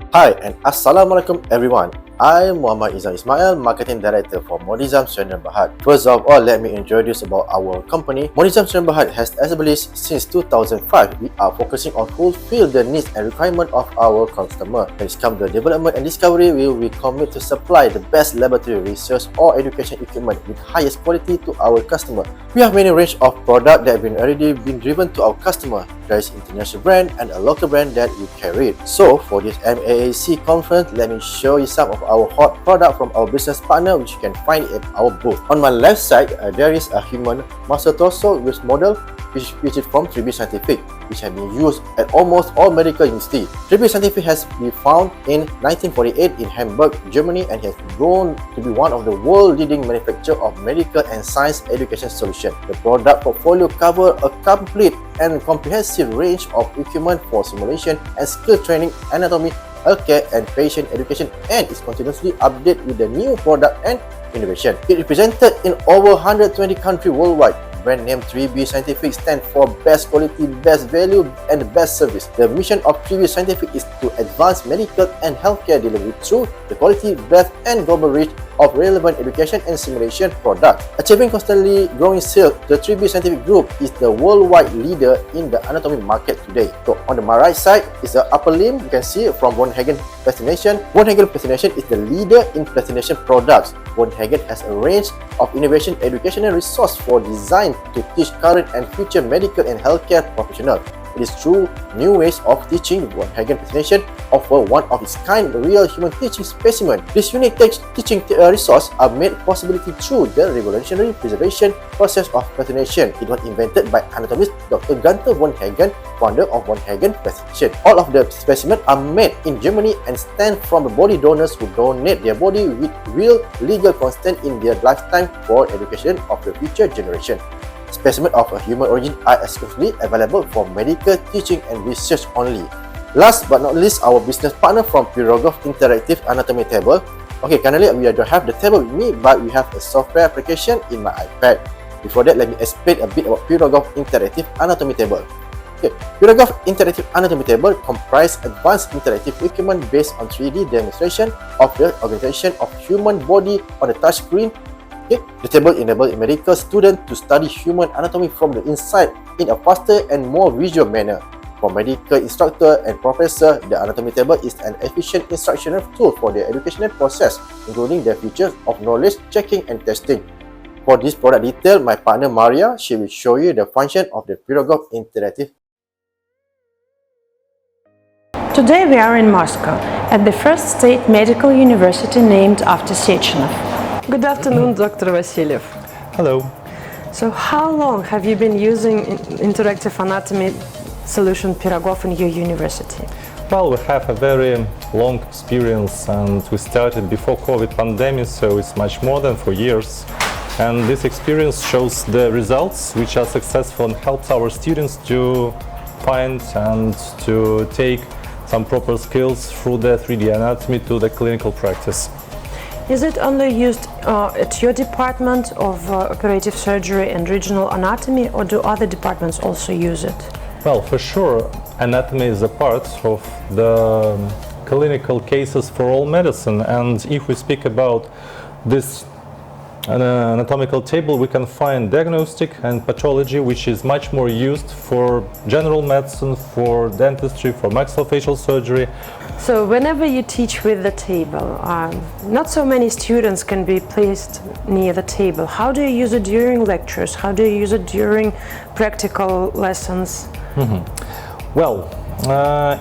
Hi and Assalamualaikum everyone. I'm Muhammad Izam Ismail, Marketing Director for Modiezham SDN BHD. First of all, let me introduce about our company. Modiezham SDN BHD has established since 2005. We are focusing on fulfill the needs and requirements of our customer. When it comes to development and discovery, we will commit to supply the best laboratory research or education equipment with highest quality to our customer. We have many range of products that have already been driven to our customer. There is international brand and a local brand that we carry. So for this MAAC conference, let me show you some of our hot product from our business partner, which you can find at our booth. On my left side, there is a human muscle torso with model which is from 3B Scientific, which has been used at almost all medical universities. 3B Scientific has been founded in 1948 in Hamburg, Germany, and has grown to be one of the world leading manufacturers of medical and science education solutions. The product portfolio covers a complete and comprehensive range of equipment for simulation and skill training, anatomy, healthcare, and patient education, and is continuously updated with the new product and innovation. It is represented in over 120 countries worldwide. Brand name 3B Scientific stands for best quality, best value, and best service. The mission of 3B Scientific is to advance medical and healthcare delivery through the quality, breadth, and global reach of relevant education and simulation products. Achieving constantly growing sales, the 3B Scientific Group is the worldwide leader in the anatomy market today. So on my right side is the upper limb. You can see from Hagens Plastinations. Hagens Plastinations is the leader in plastination products. Hagens has a range of innovation, educational resource for design to teach current and future medical and healthcare professionals. It is through new ways of teaching. Hagens Plastinations offer one of its kind real human teaching specimen. This unique teaching resource are made possibility through the revolutionary preservation process of plastination. It was invented by anatomist Dr. Gunther von Hagens, founder of Hagens Plastinations. All of the specimens are made in Germany and stem from the body donors who donate their body with real legal consent in their lifetime for education of the future generation. Specimens of a human origin are exclusively available for medical teaching and research only. Last but not least, our business partner from Pirogov Interactive Anatomy Table. Okay, currently we don't have the table with me, but we have a software application in my iPad. Before that, let me explain a bit about Pirogov Interactive Anatomy Table. Okay, Pirogov Interactive Anatomy Table comprises advanced interactive equipment based on 3D demonstration of the organization of human body on a touch screen. Okay, the table enables medical students to study human anatomy from the inside in a faster and more visual manner. For medical instructor and professor, the anatomy table is an efficient instructional tool for their educational process, including the features of knowledge checking and testing. For this product detail, my partner Maria, she will show you the function of the Pirogov Interactive. Today we are in Moscow, at the first state medical university named after Sechenov. Good afternoon, Dr. Vasilyev. Hello. So how long have you been using interactive anatomy solution Pirogov in your university? Well, we have a very long experience and we started before COVID pandemic, so it's much more than 4 years. And this experience shows the results which are successful and helps our students to find and to take some proper skills through the 3D anatomy to the clinical practice. Is it only used at your department of operative surgery and regional anatomy, or do other departments also use it? Well, for sure, anatomy is a part of the clinical cases for all medicine, and if we speak about this anatomical table, we can find diagnostic and pathology, which is much more used for general medicine, for dentistry, for maxillofacial surgery. So whenever you teach with the table, not so many students can be placed near the table. How do you use it during lectures? How do you use it during practical lessons? Well,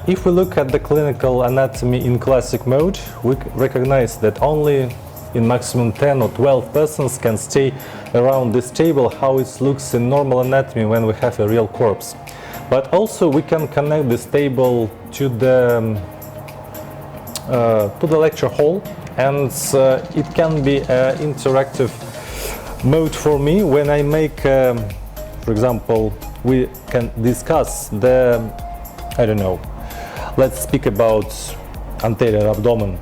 if we look at the clinical anatomy in classic mode, we recognize that only in maximum 10 or 12 persons can stay around this table, how it looks in normal anatomy when we have a real corpse. But also we can connect this table to the lecture hall, and it can be an interactive mode for me when I make, for example, we can discuss the, I don't know, let's speak about anterior abdomen.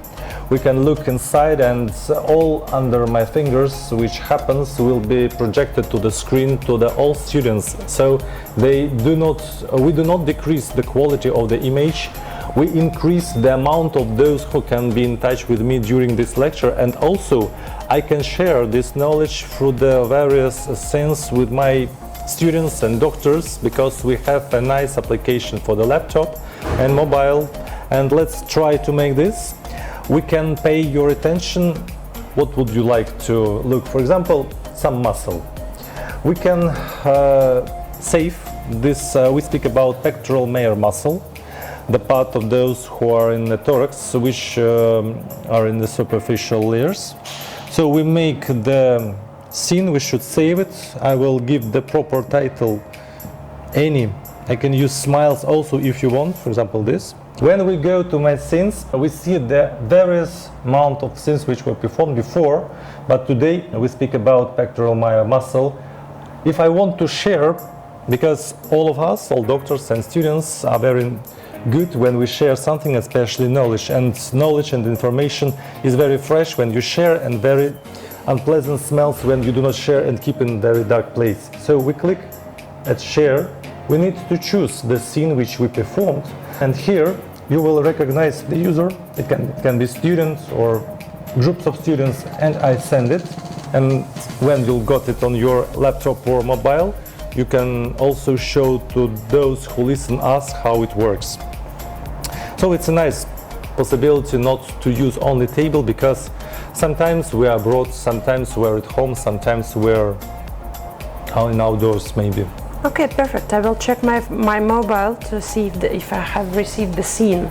We can look inside, and all under my fingers which happens will be projected to the screen to all students, so we do not decrease the quality of the image. we increase the amount of those who can be in touch with me during this lecture, and also I can share this knowledge through the various scenes with my students and doctors, because we have a nice application for the laptop and mobile. And let's try to make this. We can pay your attention. What would you like to look? For example, some muscle. We can save this. We speak about pectoral major muscle, the part of those who are in the thorax, which are in the superficial layers. So we make the scene, we should save it. I will give the proper title, any. I can use smiles also if you want, for example this. When we go to my scenes, we see the various amount of scenes which were performed before, but today we speak about pectoral major muscle. If I want to share, because all of us, all doctors and students are very good when we share something, especially knowledge and information is very fresh when you share, and very unpleasant smells when you do not share and keep in a very dark place. So we click at share. We need to choose the scene which we performed, and here you will recognize the user. It can be students or groups of students, and I send it. And when you got it on your laptop or mobile, you can also show to those who listen us how it works. So it's a nice possibility not to use only table, because sometimes we are abroad, sometimes we're at home, sometimes we're in outdoors maybe. Okay, perfect. I will check my mobile to see if I have received the scene.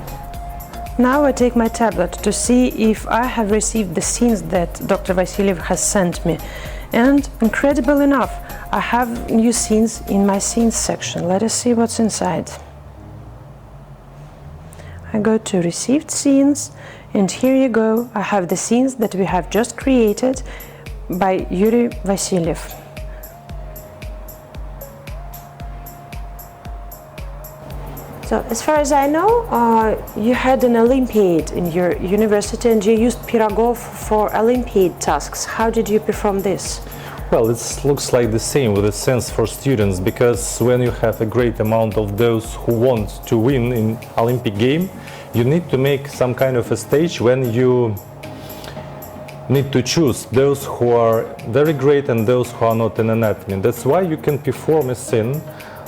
Now I take my tablet to see if I have received the scenes that Dr. Vasilyev has sent me. And incredible enough, I have new scenes in my scenes section. Let us see what's inside. I go to received scenes, and here you go. I have the scenes that we have just created by Yuri Vasilyev. So, as far as I know, you had an Olympiad in your university and you used Pirogov for Olympiad tasks. How did you perform this? Well, it looks like the same with a sense for students, because when you have a great amount of those who want to win in Olympic game, you need to make some kind of a stage when you need to choose those who are very great and those who are not in anatomy. That's why you can perform a scene.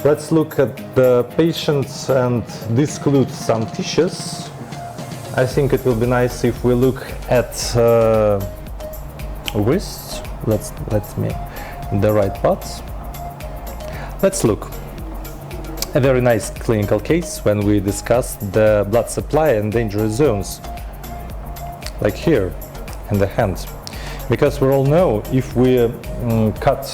Let's look at the patients and disclude some tissues. I think it will be nice if we look at wrists. Let me the right parts. Let's look. A very nice clinical case when we discussed the blood supply and dangerous zones, like here in the hand. Because we all know if we cut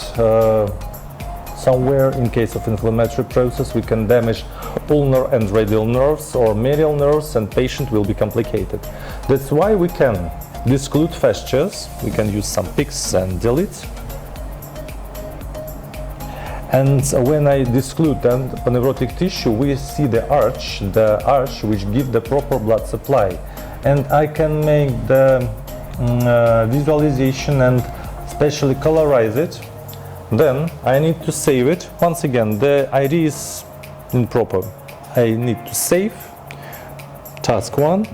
somewhere in case of inflammatory process, we can damage ulnar and radial nerves or medial nerves, and patient will be complicated. That's why we can disclude fascias. We can use some picks and delete. And when I disclude the panevrotic tissue, we see the arch which gives the proper blood supply. And I can make the visualization and specially colorize it. Then I need to save it. Once again, the ID is improper. I need to save. Task 1.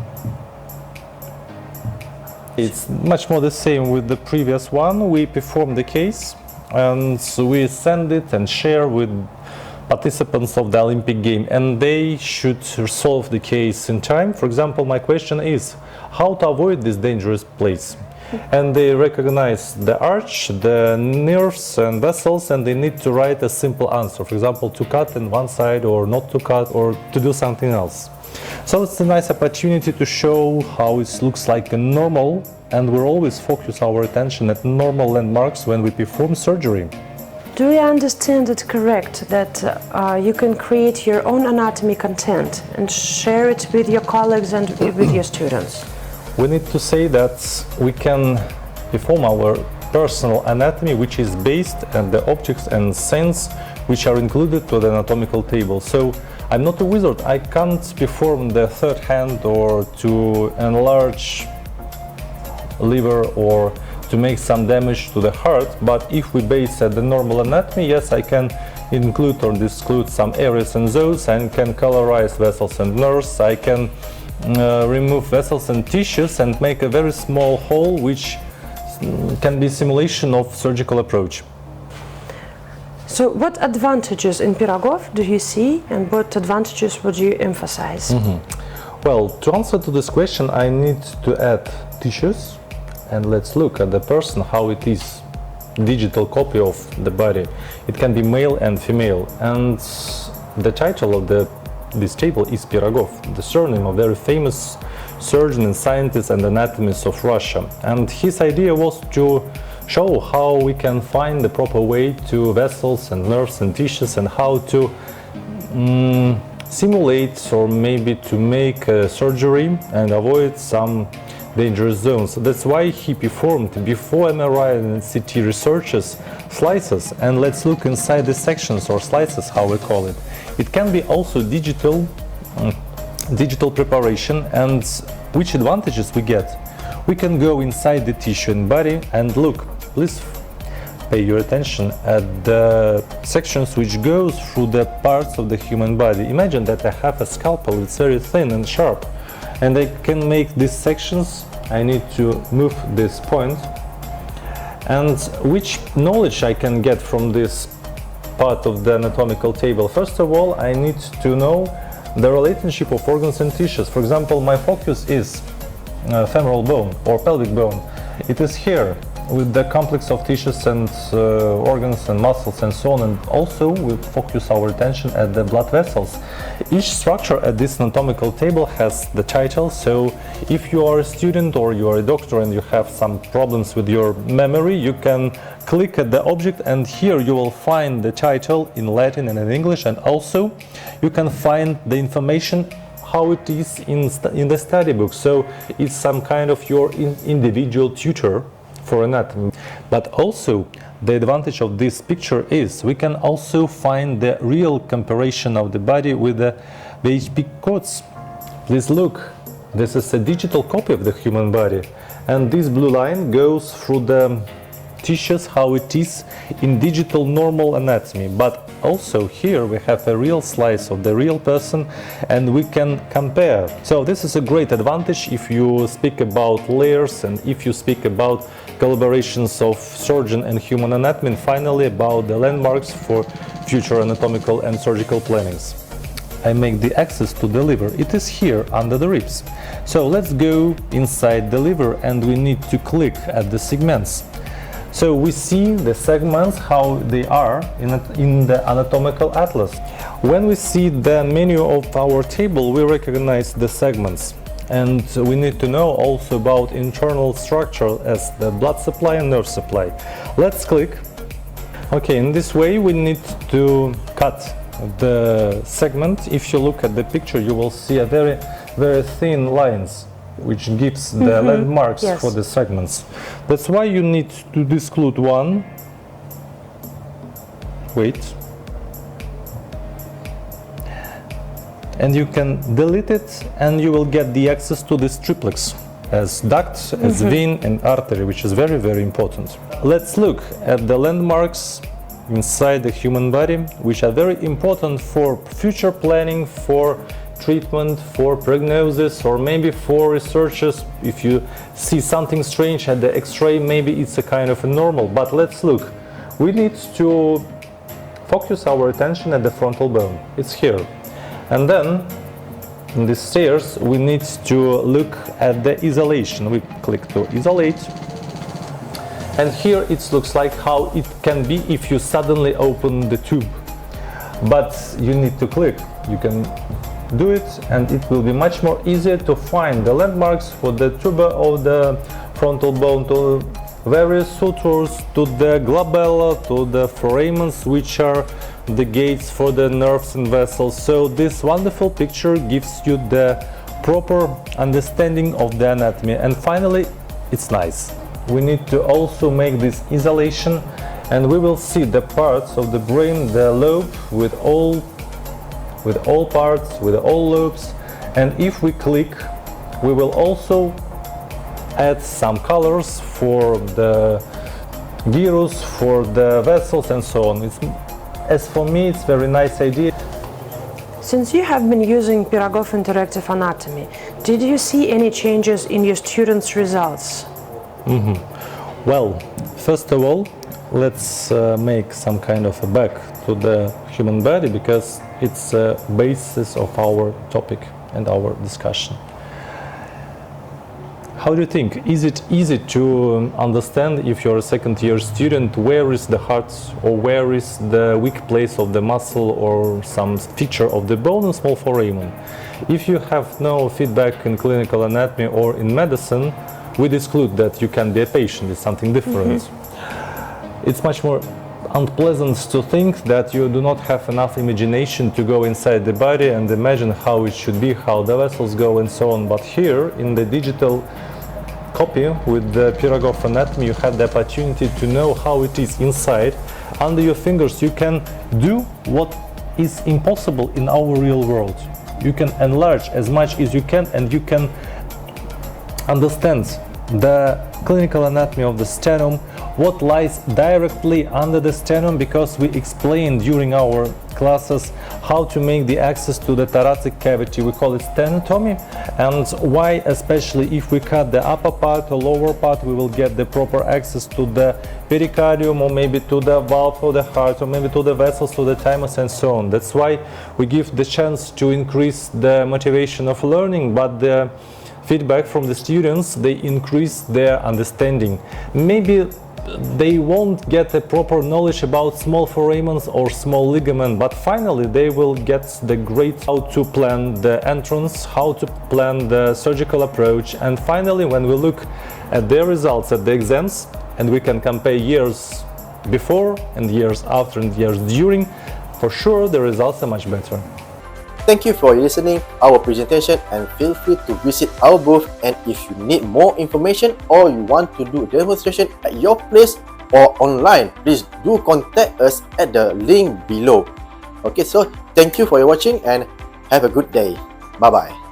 It's much more the same with the previous one. We perform the case and so we send it and share with participants of the Olympic game, and they should resolve the case in time. For example, my question is how to avoid this dangerous place. And they recognize the arch, the nerves and vessels, and they need to write a simple answer. For example, to cut in one side or not to cut or to do something else. So it's a nice opportunity to show how it looks like a normal, and we always focus our attention at normal landmarks when we perform surgery. Do you understand it correct that you can create your own anatomy content and share it with your colleagues and with your students? We need to say that we can perform our personal anatomy, which is based on the objects and scenes which are included to the anatomical table. So I'm not a wizard. I can't perform the third hand or to enlarge liver or to make some damage to the heart. But if we base at the normal anatomy, yes, I can include or exclude some areas and zones, and can colorize vessels and nerves. I can remove vessels and tissues and make a very small hole, which can be simulation of surgical approach. So what advantages in Pirogov do you see, and what advantages would you emphasize? Well, to answer to this question, I need to add tissues, and let's look at the person, how it is. Digital copy of the body. It can be male and female, and the title of this table is Pirogov, the surname of a very famous surgeon and scientist and anatomist of Russia. And his idea was to show how we can find the proper way to vessels and nerves and tissues, and how to simulate or maybe to make surgery and avoid some dangerous zones. That's why he performed, before MRI and CT researches, slices. And let's look inside the sections, or slices, how we call it. It can be also digital preparation. And which advantages we get? We can go inside the tissue and body and look. Please pay your attention at the sections which goes through the parts of the human body. Imagine that I have a scalpel, it's very thin and sharp, and I can make these sections. I need to move this point. And which knowledge I can get from this part of the anatomical table? First of all, I need to know the relationship of organs and tissues. For example, my focus is femoral bone or pelvic bone. It is here, with the complex of tissues and organs and muscles and so on, and also we focus our attention at the blood vessels. Each structure at this anatomical table has the title, so if you are a student or you are a doctor and you have some problems with your memory, you can click at the object, and here you will find the title in Latin and in English, and also you can find the information how it is in the study book. So it's some kind of your individual tutor for anatomy. But also the advantage of this picture is we can also find the real comparison of the body with the BHP codes. Please look, this is a digital copy of the human body, and this blue line goes through the tissues, how it is in digital normal anatomy. But also here we have a real slice of the real person, and we can compare. So this is a great advantage if you speak about layers, and if you speak about collaborations of surgeon and human anatomy, and finally about the landmarks for future anatomical and surgical plannings. I make the access to the liver. It is here under the ribs. So let's go inside the liver, and we need to click at the segments. So we see the segments, how they are in the anatomical atlas. When we see the menu of our table, we recognize the segments. And we need to know also about internal structure as the blood supply and nerve supply. Let's click. Okay, in this way we need to cut the segment. If you look at the picture, you will see a very, very thin lines, which gives the landmarks for the segments. That's why you need to exclude one. Wait. And you can delete it, and you will get the access to this triplex as duct, as vein and artery, which is very, very important. Let's look at the landmarks inside the human body, which are very important for future planning, for treatment, for prognosis, or maybe for researchers. If you see something strange at the X-ray, maybe it's a kind of a normal. But let's look. We need to focus our attention at the frontal bone. It's here. And then in the stairs we need to look at the isolation. We click to isolate. And here it looks like how it can be if you suddenly open the tube. But you need to click. You can do it, and it will be much more easier to find the landmarks for the tuba of the frontal bone, to various sutures, to the glabella, to the foramens, which are the gates for the nerves and vessels. So this wonderful picture gives you the proper understanding of the anatomy. And finally, it's nice. We need to also make this isolation, and we will see the parts of the brain, the lobe with all parts, with all lobes. And if we click, we will also add some colors for the gyrus, for the vessels and so on. as for me, it's very nice idea. Since you have been using Pirogov Interactive Anatomy, did you see any changes in your students' results? Well, first of all, let's make some kind of a back to the human body, because it's a basis of our topic and our discussion. How do you think? Is it easy to understand, if you're a second-year student, where is the heart or where is the weak place of the muscle or some feature of the bone in small foramen? If you have no feedback in clinical anatomy or in medicine, we exclude that you can be a patient. It's something different. It's much more unpleasant to think that you do not have enough imagination to go inside the body and imagine how it should be, how the vessels go and so on. But here in the digital copy with the Pirogov anatomy, you have the opportunity to know how it is inside. Under your fingers you can do what is impossible in our real world. You can enlarge as much as you can, and you can understand the clinical anatomy of the sternum, what lies directly under the sternum, because we explained during our classes how to make the access to the thoracic cavity. We call it sternotomy, and why, especially if we cut the upper part or lower part, we will get the proper access to the pericardium, or maybe to the valve of the heart, or maybe to the vessels, to the thymus and so on. That's why we give the chance to increase the motivation of learning, but the feedback from the students, they increase their understanding. Maybe they won't get a proper knowledge about small foramens or small ligament, but finally they will get the great how to plan the entrance, how to plan the surgical approach, and finally when we look at their results at the exams and we can compare years before and years after and years during, for sure the results are much better. Thank you for listening our presentation, and feel free to visit our booth, and if you need more information or you want to do demonstration at your place or online, please do contact us at the link below. Okay, so thank you for watching and have a good day. Bye bye.